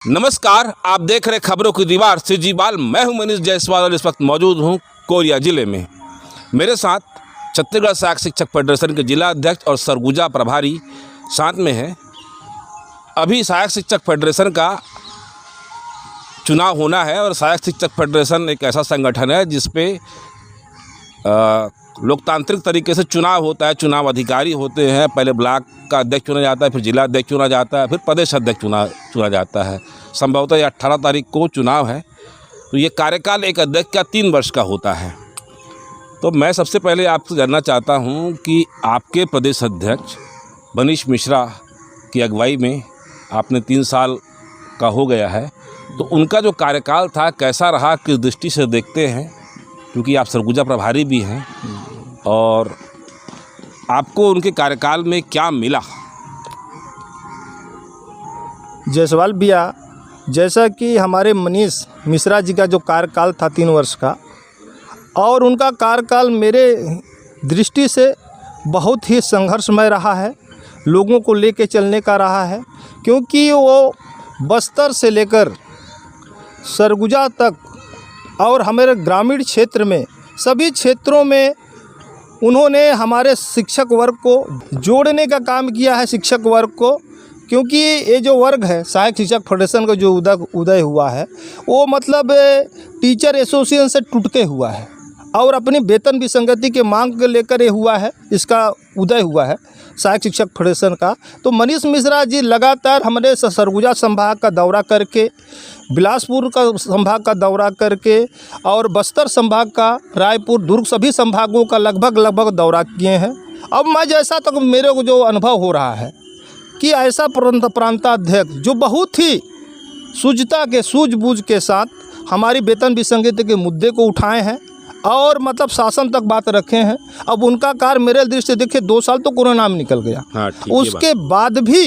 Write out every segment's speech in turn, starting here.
नमस्कार, आप देख रहे खबरों की दीवार से जीवाल। मैं हूं मनीष जायसवाल और इस वक्त मौजूद हूं कोरिया जिले में। मेरे साथ छत्तीसगढ़ सहायक शिक्षक फेडरेशन के जिला अध्यक्ष और सरगुजा प्रभारी साथ में हैं। अभी सहायक शिक्षक फेडरेशन का चुनाव होना है और सहायक शिक्षक फेडरेशन एक ऐसा संगठन है जिसपे लोकतांत्रिक तरीके से चुनाव होता है। चुनाव अधिकारी होते हैं, पहले ब्लॉक का अध्यक्ष चुना जाता है, फिर जिला अध्यक्ष चुना जाता है, फिर प्रदेश अध्यक्ष चुना जाता है। संभवतः ये 18 तारीख को चुनाव है। तो ये कार्यकाल एक अध्यक्ष का 3 वर्ष का होता है। तो मैं सबसे पहले आपसे जानना चाहता हूँ कि आपके प्रदेश अध्यक्ष मनीष मिश्रा की अगुवाई में आपने 3 साल का हो गया है, तो उनका जो कार्यकाल था कैसा रहा, किस दृष्टि से देखते हैं, क्योंकि आप सरगुजा प्रभारी भी हैं, और आपको उनके कार्यकाल में क्या मिला? जायसवाल भैया, जैसा कि हमारे मनीष मिश्रा जी का जो कार्यकाल था 3 वर्ष का, और उनका कार्यकाल मेरे दृष्टि से बहुत ही संघर्षमय रहा है, लोगों को लेके चलने का रहा है, क्योंकि वो बस्तर से लेकर सरगुजा तक और हमारे ग्रामीण क्षेत्र में सभी क्षेत्रों में उन्होंने हमारे शिक्षक वर्ग को जोड़ने का काम किया है। शिक्षक वर्ग को, क्योंकि ये जो वर्ग है सहायक शिक्षक फेडरेशन का जो उदय हुआ है वो मतलब टीचर एसोसिएशन से टूट के हुआ है और अपनी वेतन विसंगति के मांग को लेकर ये हुआ है, इसका उदय हुआ है सहायक शिक्षक फेडरेशन का। तो मनीष मिश्रा जी लगातार हमारे सरगुजा संभाग का दौरा करके, बिलासपुर का संभाग का दौरा करके और बस्तर संभाग का, रायपुर, दुर्ग सभी संभागों का लगभग दौरा किए हैं। अब मैं जैसा तक मेरे को जो अनुभव हो रहा है कि ऐसा प्रांताध्यक्ष जो बहुत ही सूझबूझ के साथ हमारी वेतन विसंगति के मुद्दे को उठाए हैं और मतलब शासन तक बात रखे हैं। अब उनका कार्य मेरे दृष्टि से देखिए 2 साल तो कोरोना में निकल गया। हाँ, उसके बाद भी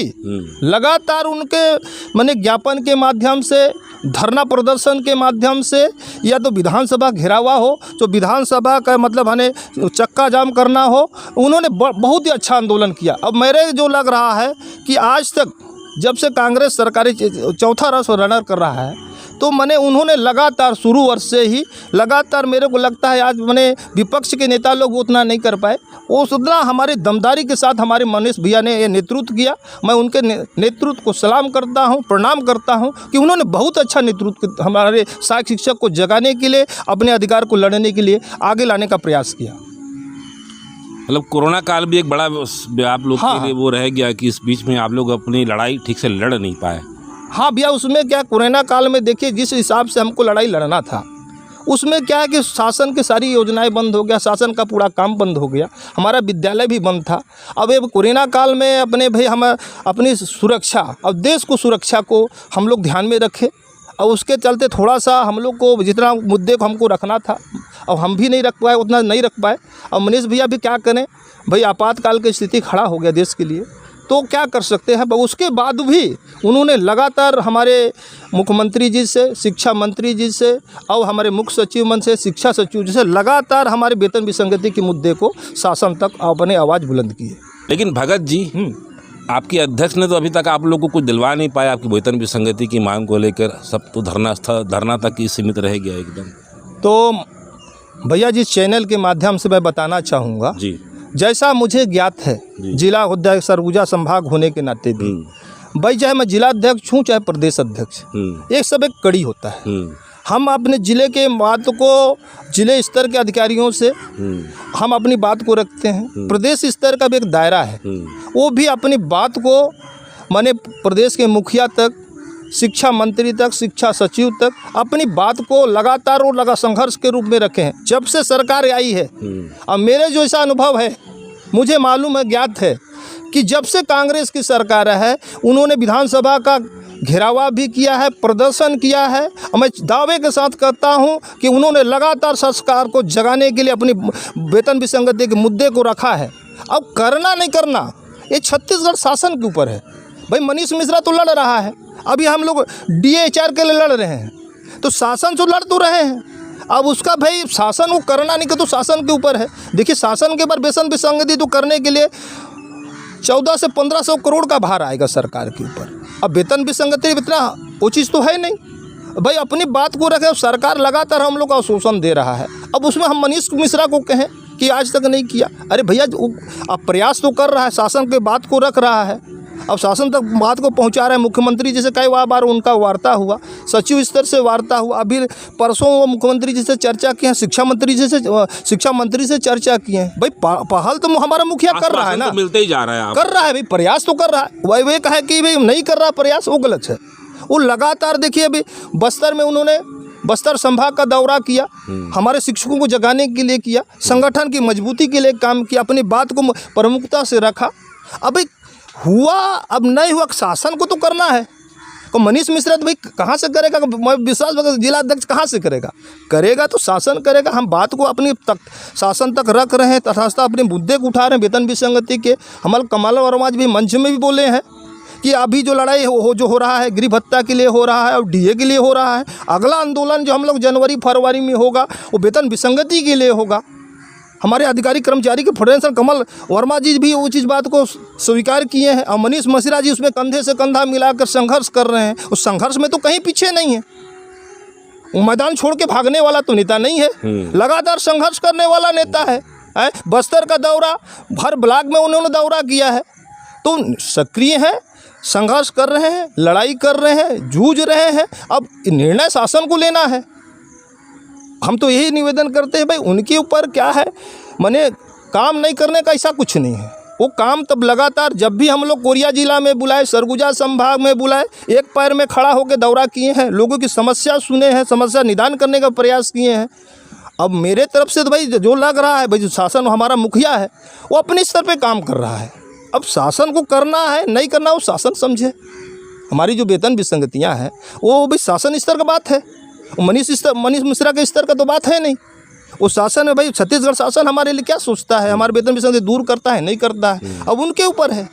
लगातार उनके माने ज्ञापन के माध्यम से, धरना प्रदर्शन के माध्यम से, या तो विधानसभा घेरावा हो, तो विधानसभा का मतलब हमें चक्का जाम करना हो, उन्होंने बहुत ही अच्छा आंदोलन किया। अब मेरे जो लग रहा है कि आज तक जब से कांग्रेस सरकारी 4था वर्ष रनर कर रहा है, तो मैंने उन्होंने लगातार शुरू वर्ष से ही लगातार, मेरे को लगता है आज मैंने विपक्ष के नेता लोग उतना नहीं कर पाए, वो उतना हमारी दमदारी के साथ हमारे मनीष भैया ने ये नेतृत्व किया। मैं उनके नेतृत्व को सलाम करता हूं, प्रणाम करता हूं कि उन्होंने बहुत अच्छा नेतृत्व हमारे सहायक शिक्षक को जगाने के लिए, अपने अधिकार को लड़ने के लिए आगे लाने का प्रयास किया। मतलब कोरोना काल भी एक बड़ा आप लोग के लिए वो रह गया कि इस बीच में आप लोग अपनी लड़ाई ठीक से लड़ नहीं पाए। हाँ भैया, उसमें क्या कोरोना काल में देखिए जिस हिसाब से हमको लड़ाई लड़ना था, उसमें क्या है कि शासन की सारी योजनाएं बंद हो गया, शासन का पूरा काम बंद हो गया, हमारा विद्यालय भी बंद था। अब ये कोरोना काल में हम अपनी सुरक्षा और देश को सुरक्षा को हम लोग ध्यान में रखे, और उसके चलते थोड़ा सा हम लोग को जितना मुद्दे को हमको रखना था और हम भी नहीं रख पाए, उतना नहीं रख पाए। और मनीष भैया भी क्या करें भाई, आपातकाल की स्थिति खड़ा हो गया देश के लिए, तो क्या कर सकते हैं। उसके बाद भी उन्होंने लगातार हमारे मुख्यमंत्री जी से, शिक्षा मंत्री जी से और हमारे मुख्य सचिव मन से, शिक्षा सचिव जी से लगातार हमारे वेतन विसंगति के मुद्दे को शासन तक अपने आवाज़ बुलंद की है। लेकिन भगत जी, आपके अध्यक्ष ने तो अभी तक आप लोगों को कुछ दिलवा नहीं पाया। आपकी वेतन विसंगति की मांग को लेकर सब तो धरना तक ही सीमित रह गया एकदम। तो भैया जी, चैनल के माध्यम से मैं बताना चाहूँगा जी, जैसा मुझे ज्ञात है जिला अध्यक्ष सरगुजा संभाग होने के नाते भी, भाई चाहे मैं जिला अध्यक्ष हूँ चाहे प्रदेश अध्यक्ष, एक सब एक कड़ी होता है। हम अपने ज़िले के बात को जिले स्तर के अधिकारियों से हम अपनी बात को रखते हैं, प्रदेश स्तर का भी एक दायरा है, वो भी अपनी बात को माने प्रदेश के मुखिया तक, शिक्षा मंत्री तक, शिक्षा सचिव तक अपनी बात को लगातार और संघर्ष के रूप में रखे हैं जब से सरकार आई है। अब मेरे जो ऐसा अनुभव है, मुझे मालूम है, ज्ञात है कि जब से कांग्रेस की सरकार है उन्होंने विधानसभा का घेरावा भी किया है, प्रदर्शन किया है। मैं दावे के साथ कहता हूं कि उन्होंने लगातार सरकार को जगाने के लिए अपनी वेतन विसंगति के मुद्दे को रखा है। अब करना नहीं करना ये छत्तीसगढ़ शासन के ऊपर है। भाई मनीष मिश्रा तो लड़ रहा है, अभी हम लोग DHR के लिए लड़ रहे हैं, तो शासन से लड़ तो रहे हैं। अब उसका भाई शासन को करना नहीं, तो शासन के ऊपर है। देखिए, शासन के ऊपर वेतन विसंगति तो करने के लिए 14 से 1500 करोड़ का भार आएगा सरकार के ऊपर। अब वेतन विसंगति इतना वो चीज़ तो है नहीं भाई। अपनी बात को रखे, सरकार लगातार हम लोग का शोषण दे रहा है। अब उसमें हम मनीष मिश्रा को कहें कि आज तक नहीं किया, अरे भैया अब प्रयास तो कर रहा है, शासन के बात को रख रहा है, अब शासन तक बात को पहुंचा रहा है। मुख्यमंत्री जी से कई बार उनका वार्ता हुआ, सचिव स्तर से वार्ता हुआ, अभी परसों वो मुख्यमंत्री जी से चर्चा की है, शिक्षा मंत्री से चर्चा की है। भाई पहल तो हमारा मुखिया कर रहा है ना, तो मिलते ही जा रहा है, कर रहा है भाई, प्रयास तो कर रहा है। वही वे कहे कि भाई नहीं कर रहा प्रयास, वो गलत है। वो लगातार देखिए, अभी बस्तर में उन्होंने बस्तर संभाग का दौरा किया, हमारे शिक्षकों को जगाने के लिए किया, संगठन की मजबूती के लिए काम किया, अपनी बात को प्रमुखता से रखा। अभी हुआ, अब नहीं हुआ, शासन को तो करना है। तो मनीष मिश्रा तो भाई कहाँ से करेगा, मैं विश्वास जिला अध्यक्ष कहाँ से करेगा, करेगा तो शासन करेगा। हम बात को अपनी तक शासन तक रख रहे हैं, तथास्था अपने मुद्दे को उठा रहे हैं, वेतन विसंगति के। हमारे कमल वर्मा जी भी मंच में भी बोले हैं कि अभी जो लड़ाई हो रहा है, गृह भत्ता के लिए हो रहा है और डीए के लिए हो रहा है, अगला आंदोलन जो हम लोग जनवरी फरवरी में होगा वो वेतन विसंगति के लिए होगा। हमारे अधिकारी कर्मचारी के फेडरेशन कमल वर्मा जी भी वो चीज़ बात को स्वीकार किए हैं और मनीष मिश्रा जी उसमें कंधे से कंधा मिलाकर संघर्ष कर रहे हैं। उस संघर्ष में तो कहीं पीछे नहीं है, वो मैदान छोड़ के भागने वाला तो नेता नहीं है, लगातार संघर्ष करने वाला नेता है। बस्तर का दौरा, हर ब्लॉक में उन्होंने दौरा किया है, तो सक्रिय है, संघर्ष कर रहे हैं, लड़ाई कर रहे हैं, जूझ रहे हैं। अब निर्णय शासन को लेना है। हम तो यही निवेदन करते हैं भाई, उनके ऊपर क्या है, माने काम नहीं करने का ऐसा कुछ नहीं है। वो काम तब लगातार, जब भी हम लोग कोरिया जिला में बुलाए, सरगुजा संभाग में बुलाए, एक पैर में खड़ा होकर दौरा किए हैं, लोगों की समस्या सुने हैं, समस्या निदान करने का प्रयास किए हैं। अब मेरे तरफ से तो भाई जो लग रहा है भाई, जो शासन हमारा मुखिया है वो अपने स्तर पे काम कर रहा है। अब शासन को करना है नहीं करना वो शासन समझे। हमारी जो वेतन विसंगतियाँ हैं वो भी शासन स्तर का बात है, मनीष मिश्रा के स्तर का तो बात है नहीं। वो शासन है भाई, छत्तीसगढ़ शासन हमारे लिए क्या सोचता है, हमारे वेतन विसंगति दूर करता है नहीं करता है, अब उनके ऊपर है।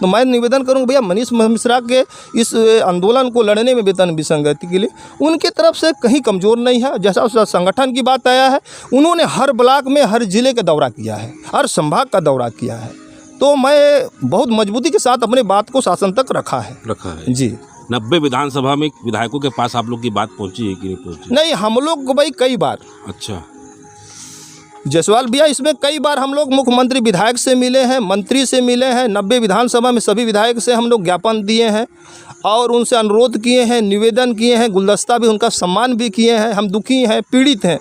तो मैं निवेदन करूँगा भैया, मनीष मिश्रा के इस आंदोलन को लड़ने में वेतन विसंगति के लिए उनके तरफ से कहीं कमज़ोर नहीं है। जैसा संगठन की बात आया है, उन्होंने हर ब्लॉक में हर जिले का दौरा किया है, हर संभाग का दौरा किया है। तो मैं बहुत मजबूती के साथ अपने बात को शासन तक रखा है जी। 90 विधानसभा में विधायकों के पास आप लोग की बात पहुंची है कि नहीं पहुंची? नहीं, हम लोग भाई कई बार, अच्छा जयसवाल भैया, इसमें कई बार हम लोग मुख्यमंत्री विधायक से मिले हैं, मंत्री से मिले हैं, 90 विधानसभा में सभी विधायक से हम लोग ज्ञापन दिए हैं और उनसे अनुरोध किए हैं, निवेदन किए हैं, गुलदस्ता भी उनका सम्मान भी किए हैं। हम दुखी हैं, पीड़ित हैं,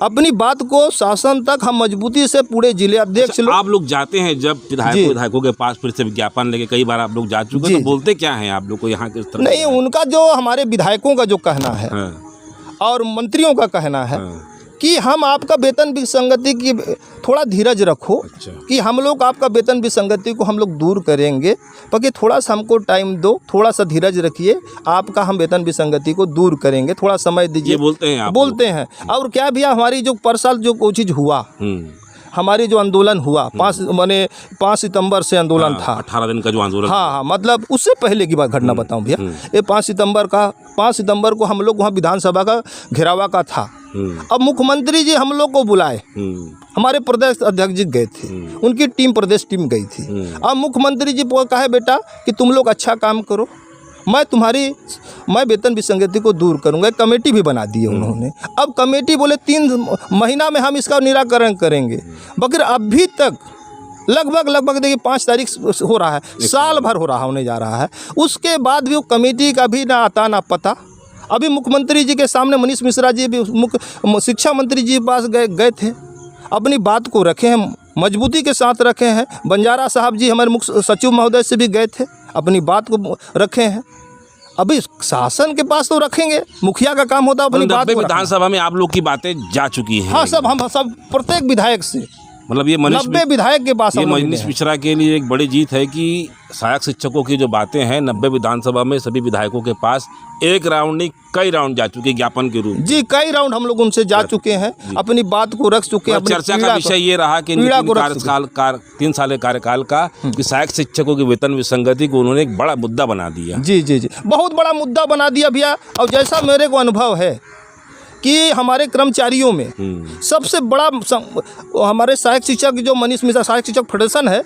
अपनी बात को शासन तक हम मजबूती से पूरे जिले अध्यक्ष लोग। आप लोग जाते हैं जब विधायकों के पास फिर से विज्ञापन लेके, कई बार आप लोग जा चुके, तो बोलते क्या हैं आप लोग को यहाँ किस तरह? नहीं, उनका जो हमारे विधायकों का जो कहना है और मंत्रियों का कहना है कि हम आपका वेतन विसंगति की थोड़ा धीरज रखो। अच्छा। कि हम लोग आपका वेतन विसंगति को हम लोग दूर करेंगे, बाकी थोड़ा सा हमको टाइम दो, थोड़ा सा धीरज रखिए, आपका हम वेतन विसंगति को दूर करेंगे, थोड़ा समय दीजिए, बोलते हैं। और क्या भैया, हमारी जो पर साल जो कोई चीज़ हुआ, हमारी जो आंदोलन हुआ 5 सितंबर से आंदोलन था, 18 दिन का जो आंदोलन, हाँ, मतलब उससे पहले की बात घटना बताऊं भैया। ये 5 सितंबर को हम लोग वहाँ विधानसभा का घेरावा का था। अब मुख्यमंत्री जी हम लोग को बुलाए, हमारे प्रदेश अध्यक्ष जी गए थे, उनकी टीम प्रदेश टीम गई थी। अब मुख्यमंत्री जी को कहा, बेटा कि तुम लोग अच्छा काम करो, मैं वेतन विसंगति को दूर करूंगा। एक कमेटी भी बना दी है उन्होंने। अब कमेटी बोले 3 महीना में हम इसका निराकरण करेंगे, मगर अभी तक लगभग देखिए 5 तारीख हो रहा है, साल भर होने जा रहा है। उसके बाद भी वो कमेटी का भी ना आता ना पता। अभी मुख्यमंत्री जी के सामने मनीष मिश्रा जी भी शिक्षा मंत्री जी के पास गए थे, अपनी बात को रखे हैं, मजबूती के साथ रखे हैं। बंजारा साहब जी हमारे मुख्य सचिव महोदय से भी गए थे, अपनी बात को रखे हैं। अभी शासन के पास तो रखेंगे, मुखिया का काम होता है अपनी बात। विधानसभा में आप लोग की बातें जा चुकी हैं? हाँ, हम सब प्रत्येक विधायक से, मतलब ये 90 विधायक के पास। ये मनीष मिश्रा के लिए एक बड़ी जीत है कि सहायक शिक्षकों की जो बातें हैं 90 विधानसभा में सभी विधायकों के पास एक राउंड नहीं कई राउंड जा चुके ज्ञापन के रूप में। जी, कई राउंड हम लोग उनसे जा चुके हैं, अपनी बात को रख चुके हैं। चर्चा का विषय ये रहा कि 3 साल कार्यकाल का कि सहायक शिक्षकों की वेतन विसंगति को उन्होंने एक बड़ा मुद्दा बना दिया। जी, बहुत बड़ा मुद्दा बना दिया भैया। और जैसा मेरे को अनुभव है कि हमारे कर्मचारियों में सबसे बड़ा हमारे सहायक शिक्षक जो मनीष मिश्रा सहायक शिक्षक फेडरेशन है,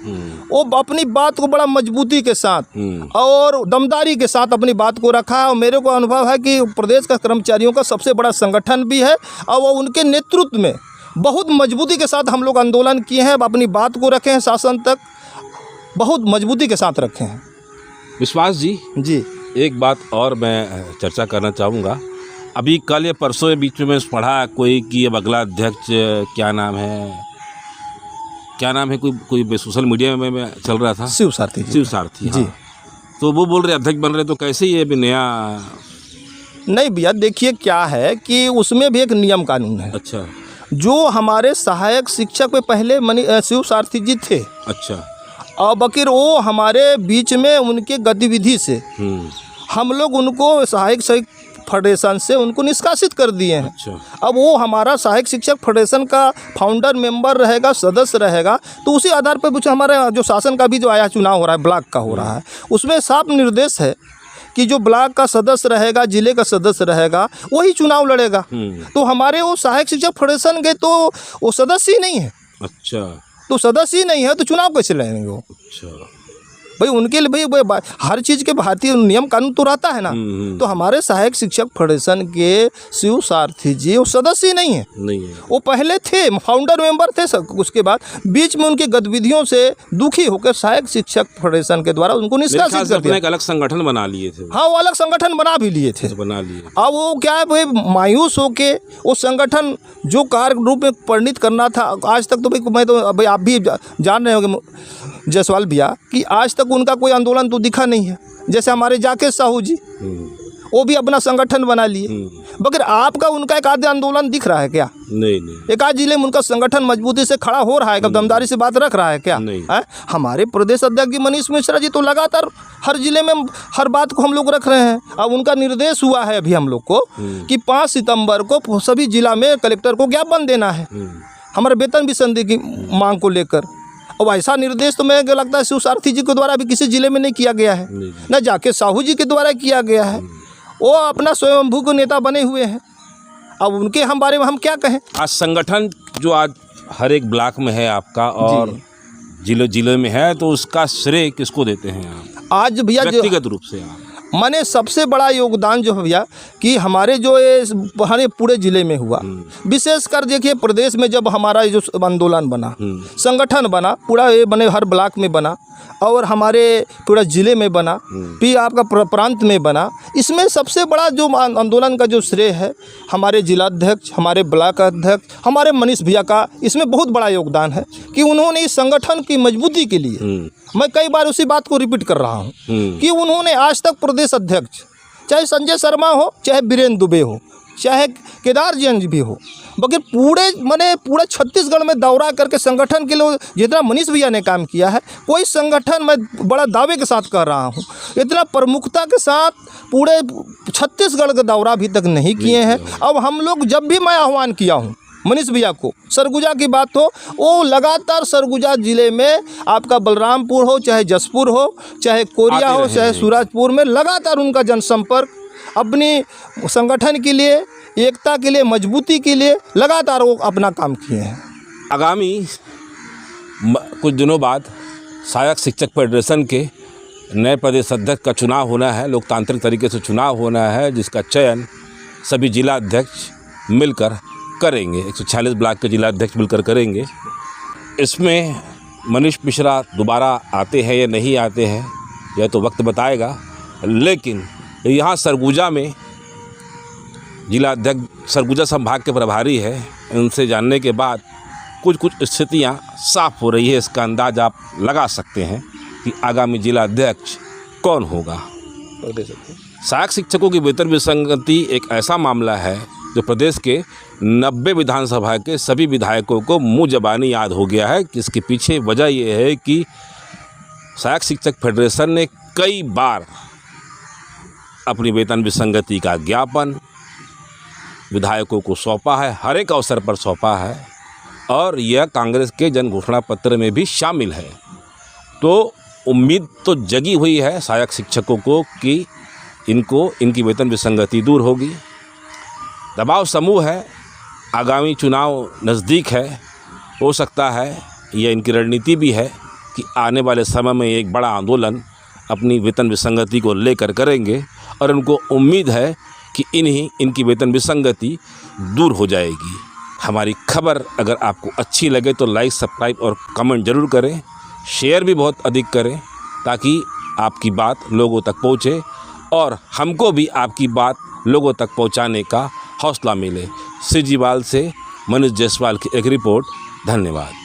वो अपनी बात को बड़ा मजबूती के साथ और दमदारी के साथ अपनी बात को रखा है। और मेरे को अनुभव है कि प्रदेश का कर्मचारियों का सबसे बड़ा संगठन भी है और वो उनके नेतृत्व में बहुत मजबूती के साथ हम लोग आंदोलन किए हैं, अपनी बात को रखे हैं, शासन तक बहुत मजबूती के साथ रखे हैं। विश्वास जी, एक बात और मैं चर्चा करना चाहूँगा। अभी कल या परसों के बीच में पढ़ा कोई कि अब अगला अध्यक्ष क्या नाम है कोई सोशल मीडिया में चल रहा था, शिव सारथी जी। तो वो बोल रहे अध्यक्ष बन रहे, तो कैसे ये भी नया? नहीं भैया, देखिए क्या है कि उसमें भी एक नियम कानून है। अच्छा। जो हमारे सहायक शिक्षक में पहले शिव सारथी जी थे। अच्छा। और बकीर वो हमारे बीच में उनके गतिविधि से हम लोग उनको सहायक फेडरेशन से उनको निष्कासित कर दिए हैं। अच्छा। अब वो हमारा सहायक शिक्षक फेडरेशन का फाउंडर मेंबर रहेगा, सदस्य रहेगा, तो उसी आधार पर कुछ हमारा जो शासन का भी जो आया चुनाव हो रहा है, ब्लॉक का हो रहा है, उसमें साफ निर्देश है कि जो ब्लॉक का सदस्य रहेगा, जिले का सदस्य रहेगा, वही चुनाव लड़ेगा। तो हमारे वो सहायक शिक्षक फेडरेशन के तो वो सदस्य ही नहीं है। अच्छा। तो सदस्य ही नहीं है तो चुनाव कैसे लड़ेंगे वो? अच्छा। भाई उनके लिए भाई हर चीज़ के भारतीय नियम कानून तो रहता है ना। तो हमारे सहायक शिक्षक फेडरेशन के शिव सारथी जी वो सदस्य ही नहीं है। वो पहले थे, फाउंडर मेंबर थे सब। उसके बाद बीच में उनकी गतिविधियों से दुखी होकर सहायक शिक्षक फेडरेशन के द्वारा उनको निष्कासित कर दिया। एक अलग संगठन बना लिए थे। हाँ, वो अलग संगठन बना भी लिए थे। अब वो क्या है भाई, मायूस होके वो संगठन जो कार्य रूप में परिणित करना था, आज तक तो भाई मैं तो भाई आप भी जान रहे होंगे जायसवाल भैया कि आज तक उनका कोई आंदोलन तो दिखा नहीं है। जैसे हमारे जाकेश साहू जी, वो भी अपना संगठन बना लिए, मगर आपका उनका एक आध आंदोलन दिख रहा है क्या? नहीं। एक आध जिले में उनका संगठन मजबूती से खड़ा हो रहा है, दमदारी से बात रख रहा है क्या? नहीं। हमारे प्रदेश अध्यक्ष मनीष मिश्रा जी तो लगातार हर जिले में हर बात को हम लोग रख रहे हैं। अब उनका निर्देश हुआ है अभी हम लोग को कि 5 सितंबर को सभी जिला में कलेक्टर को ज्ञापन देना है हमारे वेतन विसंधि की मांग को लेकर। अब ऐसा निर्देश तो मेरे को लगता है शिव सारथी जी के द्वारा अभी किसी जिले में नहीं किया गया है, न जाके साहू जी के द्वारा किया गया है। वो अपना स्वयंभू को नेता बने हुए हैं। अब उनके हम बारे में हम क्या कहें? आज संगठन जो आज हर एक ब्लॉक में है आपका और जिले में है, तो उसका श्रेय किसको देते हैं आप? आज भैया व्यक्तिगत रूप से आप माने सबसे बड़ा योगदान जो है भैया कि हमारे जो ये पूरे ज़िले में हुआ, विशेषकर देखिए प्रदेश में जब हमारा जो आंदोलन बना, संगठन बना, पूरा ये बने हर ब्लॉक में बना और हमारे पूरा ज़िले में बना, फिर आपका प्रांत में बना। इसमें सबसे बड़ा जो आंदोलन का जो श्रेय है हमारे जिलाध्यक्ष, हमारे ब्लॉक अध्यक्ष, हमारे मनीष भैया का इसमें बहुत बड़ा योगदान है कि उन्होंने इस संगठन की मजबूती के लिए, मैं कई बार उसी बात को रिपीट कर रहा हूँ कि उन्होंने आज तक प्रदेश अध्यक्ष, चाहे संजय शर्मा हो, चाहे बीरेन दुबे हो, चाहे केदार जैन भी हो, बल्कि पूरे छत्तीसगढ़ में दौरा करके संगठन के लिए जितना मनीष भैया ने काम किया है, कोई संगठन मैं बड़ा दावे के साथ कर रहा हूँ इतना प्रमुखता के साथ पूरे छत्तीसगढ़ का दौरा अभी तक नहीं किए हैं। अब हम लोग जब भी मैं आह्वान किया हूँ मनीष भैया को, सरगुजा की बात हो, वो लगातार सरगुजा ज़िले में आपका बलरामपुर हो, चाहे जसपुर हो, चाहे कोरिया हो, चाहे सूरजपुर में लगातार उनका जनसंपर्क अपनी संगठन के लिए, एकता के लिए, मजबूती के लिए लगातार वो अपना काम किए हैं। आगामी कुछ दिनों बाद सहायक शिक्षक फेडरेशन के नए प्रदेश अध्यक्ष का चुनाव होना है, लोकतांत्रिक तरीके से चुनाव होना है, जिसका चयन सभी जिला अध्यक्ष मिलकर करेंगे। 146 ब्लॉक के जिला अध्यक्ष मिलकर करेंगे। इसमें मनीष मिश्रा दोबारा आते हैं या नहीं आते हैं यह तो वक्त बताएगा, लेकिन यहाँ सरगुजा में जिला अध्यक्ष सरगुजा संभाग के प्रभारी है, उनसे जानने के बाद कुछ स्थितियाँ साफ हो रही है। इसका अंदाज़ आप लगा सकते हैं कि आगामी जिला अध्यक्ष कौन होगा। सहायक शिक्षकों की वेतन विसंगति एक ऐसा मामला है जो प्रदेश के 90 विधानसभा के सभी विधायकों को मुँह ज़बानी याद हो गया है। इसके पीछे वजह यह है कि सहायक शिक्षक फेडरेशन ने कई बार अपनी वेतन विसंगति का ज्ञापन विधायकों को सौंपा है, हर एक अवसर पर सौंपा है, और यह कांग्रेस के जन घोषणा पत्र में भी शामिल है। तो उम्मीद तो जगी हुई है सहायक शिक्षकों को कि इनकी वेतन विसंगति दूर होगी। दबाव समूह है, आगामी चुनाव नज़दीक है, हो सकता है यह इनकी रणनीति भी है कि आने वाले समय में एक बड़ा आंदोलन अपनी वेतन विसंगति को लेकर करेंगे और उनको उम्मीद है कि इनकी वेतन विसंगति दूर हो जाएगी। हमारी खबर अगर आपको अच्छी लगे तो लाइक, सब्सक्राइब और कमेंट ज़रूर करें, शेयर भी बहुत अधिक करें ताकि आपकी बात लोगों तक पहुँचे और हमको भी आपकी बात लोगों तक पहुँचाने का हौसला मिले। सिजीवाल से मनीष जायसवाल की एक रिपोर्ट। धन्यवाद।